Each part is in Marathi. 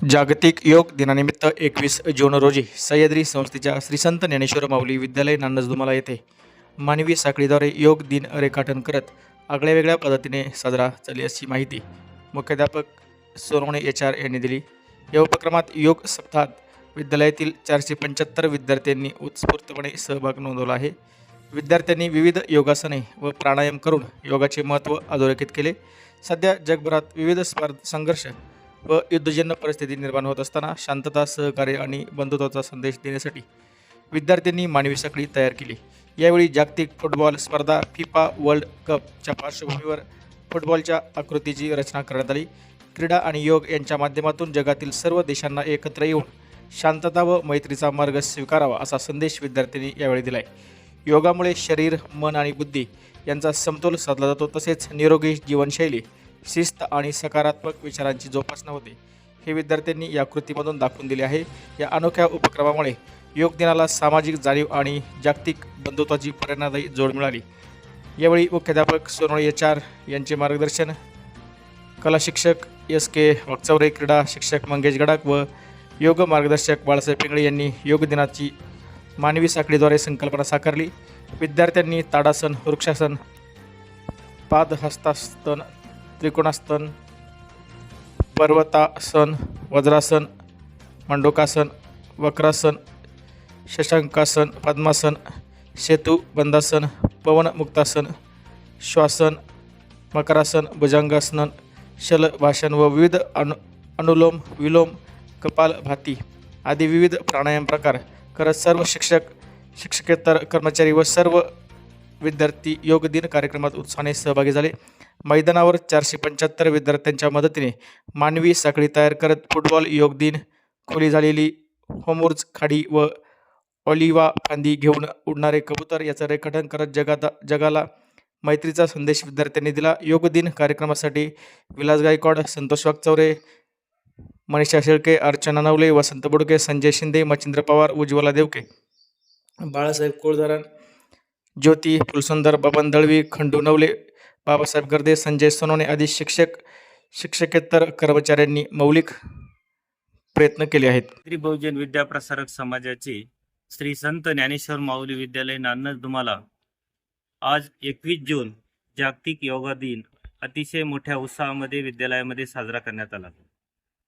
जागतिक योग दिनानिमित्त 21 जून रोजी सह्याद्री संस्थेच्या श्री संत ज्ञानेश्वर माऊली विद्यालय नान्नजदुमाला येथे मानवी साखळीद्वारे योग दिन रेखाटन करत आगळ्यावेगळ्या पद्धतीने साजरा झाली अशी माहिती मुख्याध्यापक सोनवणे HR यांनी दिली। या उपक्रमात योग सप्ताहात विद्यालयातील 475 विद्यार्थ्यांनी उत्स्फूर्तपणे सहभाग नोंदवला आहे। विद्यार्थ्यांनी विविध योगासने व प्राणायाम करून योगाचे महत्त्व अधोरेखित केले। सध्या जगभरात विविध संघर्ष व युद्धजन्य परिस्थिती निर्माण होत असताना शांतता, सहकार्य आणि बंधुत्वाचा संदेश देण्यासाठी विद्यार्थ्यांनी मानवी साखळी तयार केली। यावेळी जागतिक फुटबॉल स्पर्धा फिफा वर्ल्ड कपच्या पार्श्वभूमीवर फुटबॉलच्या आकृतीची रचना करण्यात आली। क्रीडा आणि योग यांच्या माध्यमातून जगातील सर्व देशांना एकत्र येऊन शांतता व मैत्रीचा मार्ग स्वीकारावा असा संदेश विद्यार्थ्यांनी यावेळी दिलाय। योगामुळे शरीर, मन आणि बुद्धी यांचा समतोल साधला जातो, तसेच निरोगी जीवनशैली, शिस्त आणि सकारात्मक विचारांची जोपासना होते, हे विद्यार्थ्यांनी या कृतीमधून दाखवून दिले आहे। या अनोख्या उपक्रमामुळे योग दिनाला सामाजिक जाणीव आणि जागतिक बंधुत्वाची प्रेरणादायी जोड मिळाली। यावेळी मुख्याध्यापक सोनवणे HR यांचे मार्गदर्शन, कला शिक्षक SK वाकचौरे, क्रीडा शिक्षक मंगेश गडाख व योग मार्गदर्शक बाळासाहेब पिंगळे यांनी योग दिनाची मानवी साखळीद्वारे संकल्पना साकारली। विद्यार्थ्यांनी ताडासन, वृक्षासन, पादहस्तासन, त्रिकोणासन, पर्वतासन, वज्रासन, मंडोकासन, वक्रासन, शशांकासन, पद्मासन, सेतुबंधासन, पवनमुक्तासन, श्वासन, मकरासन, भुजंगासन, शलभासन व विविध अनुलोम विलोम, कपालभाती आदी विविध प्राणायाम प्रकार करत सर्व शिक्षक, शिक्षकेतर कर्मचारी व सर्व विद्यार्थी योग दिन कार्यक्रमात उत्साहाने सहभागी झाले। मैदानावर 475 विद्यार्थ्यांच्या मदतीने मानवी साखळी तयार करत फुटबॉल योग दिन, खोली झालेली होमोर्ज खाडी व ऑलिव्हा फांदी घेऊन उडणारे कबूतर याचं रेखाटन करत जगाला मैत्रीचा संदेश विद्यार्थ्यांनी दिला। योग दिन कार्यक्रमासाठी विलास गायकवाड, संतोष वाकचौरे, मनीषा शेळके, अर्चना नवले, वसंत बोडके, संजय शिंदे, मच्छिंद्र पवार, उज्ज्वला देवके, बाळासाहेब कोळधरण, ज्योती फुलसुंदर, बबन दळवी, खंडू नवले, बाबासाहेब गर्दे, संजय सोनवणे आदी शिक्षक, शिक्षकेतर कर्मचाऱ्यांनी मौलिक प्रयत्न केले आहेत। श्री बहुजन विद्या प्रसारक समाजाचे श्री संत ज्ञानेश्वर माऊली विद्यालय नान्नजदुमाला आज 21 जून जागतिक योगा दिन अतिशय मोठ्या उत्साहामध्ये विद्यालयामध्ये साजरा करण्यात आला।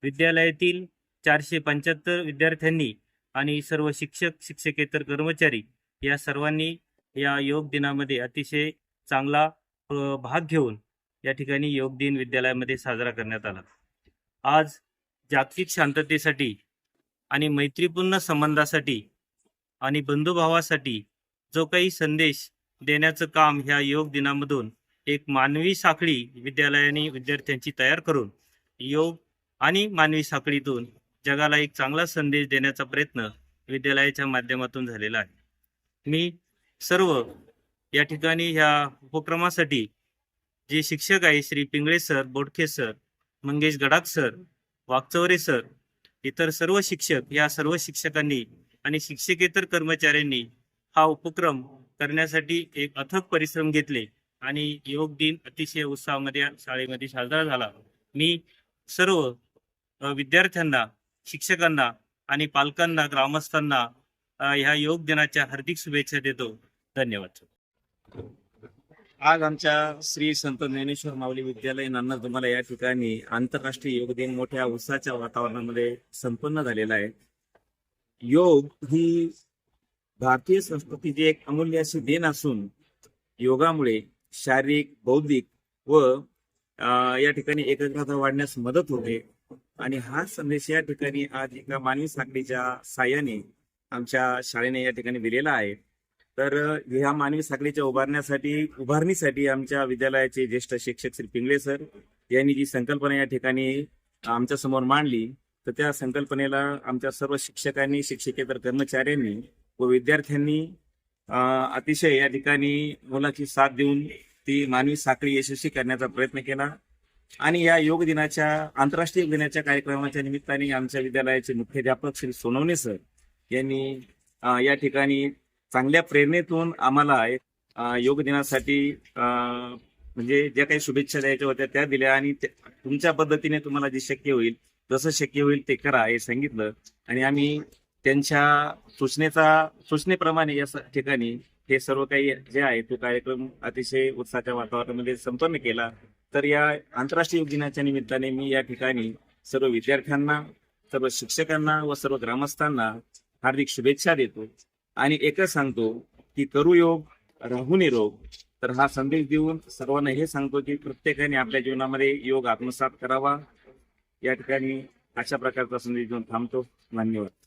विद्यालयातील 475 विद्यार्थ्यांनी आणि सर्व शिक्षक, शिक्षकेतर कर्मचारी या सर्वांनी या योग दिनामध्ये अतिशय चांगला भाग घेऊन या ठिकाणी योग दिन विद्यालयामध्ये साजरा करण्यात आला। आज जागतिक शांततेसाठी आणि मैत्रीपूर्ण संबंधासाठी आणि बंधुभावासाठी जो काही संदेश देण्याचं काम ह्या योग दिनामधून एक मानवी साखळी विद्यालयाने विद्यार्थ्यांची तयार करून योग आणि मानवी साखळीतून जगाला एक चांगला संदेश देण्याचा प्रयत्न विद्यालयाच्या माध्यमातून झालेला आहे। मी सर्व या ठिकाणी ह्या उपक्रमासाठी जे शिक्षक आहे Shri Pingale sir, Bodke sir, Mangesh Gadakh sir, Wakchaure sir, इतर सर्व शिक्षक या सर्व शिक्षकांनी आणि शिक्षकेतर कर्मचाऱ्यांनी हा उपक्रम करण्यासाठी एक अथक परिश्रम घेतले आणि योग दिन अतिशय उत्साहामध्ये शाळेमध्ये साजरा झाला। मी सर्व विद्यार्थ्यांना, शिक्षकांना आणि पालकांना, ग्रामस्थांना ह्या योग दिनाच्या हार्दिक शुभेच्छा देतो। धन्यवाद। आज आमच्या श्री संत ज्ञानेश्वर माऊली विद्यालय नान्नजदुमाला या ठिकाणी आंतरराष्ट्रीय योग दिन मोठ्या उत्साहाच्या वातावरणामध्ये संपन्न झालेला आहे। योग ही भारतीय संस्कृतीची एक अमूल्य अशी देण असून योगामुळे शारीरिक, बौद्धिक व या ठिकाणी एकाग्रता वाढण्यास मदत होते आणि हा संदेश या ठिकाणी आज एका मानवी साखळीच्या साहाय्याने आमच्या शाळेने या ठिकाणी दिलेला आहे। तर ह्या मानवी साखळीच्या उभारणीसाठी आमच्या विद्यालयाचे ज्येष्ठ शिक्षक श्री पिंगळे सर यांनी जी संकल्पना या ठिकाणी आमच्या समोर मांडली, तर त्या संकल्पनेला आमच्या सर्व शिक्षकांनी, शिक्षकेतर कर्मचाऱ्यांनी व विद्यार्थ्यांनी अतिशय या ठिकाणी मुलाची साथ देऊन ती मानवी साखळी यशस्वी करण्याचा प्रयत्न केला आणि या योग दिनाच्या, आंतरराष्ट्रीय योग दिनाच्या कार्यक्रमाच्या निमित्ताने आमच्या विद्यालयाचे मुख्याध्यापक श्री सोनवणे सर यांनी या ठिकाणी चांगल्या प्रेरणेतून आम्हाला योग दिनासाठी म्हणजे ज्या काही शुभेच्छा द्यायच्या होत्या त्या दिल्या आणि तुमच्या पद्धतीने तुम्हाला जे शक्य होईल जसं शक्य होईल ते करा हे सांगितलं. आणि आम्ही त्यांच्या सूचनेप्रमाणे या ठिकाणी हे सर्व काही जे आहे तो कार्यक्रम अतिशय उत्साहाच्या वातावरणामध्ये संपन्न केला. तर या आंतरराष्ट्रीय योग दिनाच्या निमित्ताने मी या ठिकाणी सर्व विद्यार्थ्यांना, सर्व शिक्षकांना व सर्व ग्रामस्थांना हार्दिक शुभेच्छा देतो. आणि एकच सांगतो की करू योग राहू निरोग. तर हा संदेश देऊन सर्वांना हे सांगतो की प्रत्येकाने आपल्या जीवनामध्ये योग आत्मसात करावा. या ठिकाणी अशा प्रकारचा संदेश देऊन थांबतो. धन्यवाद.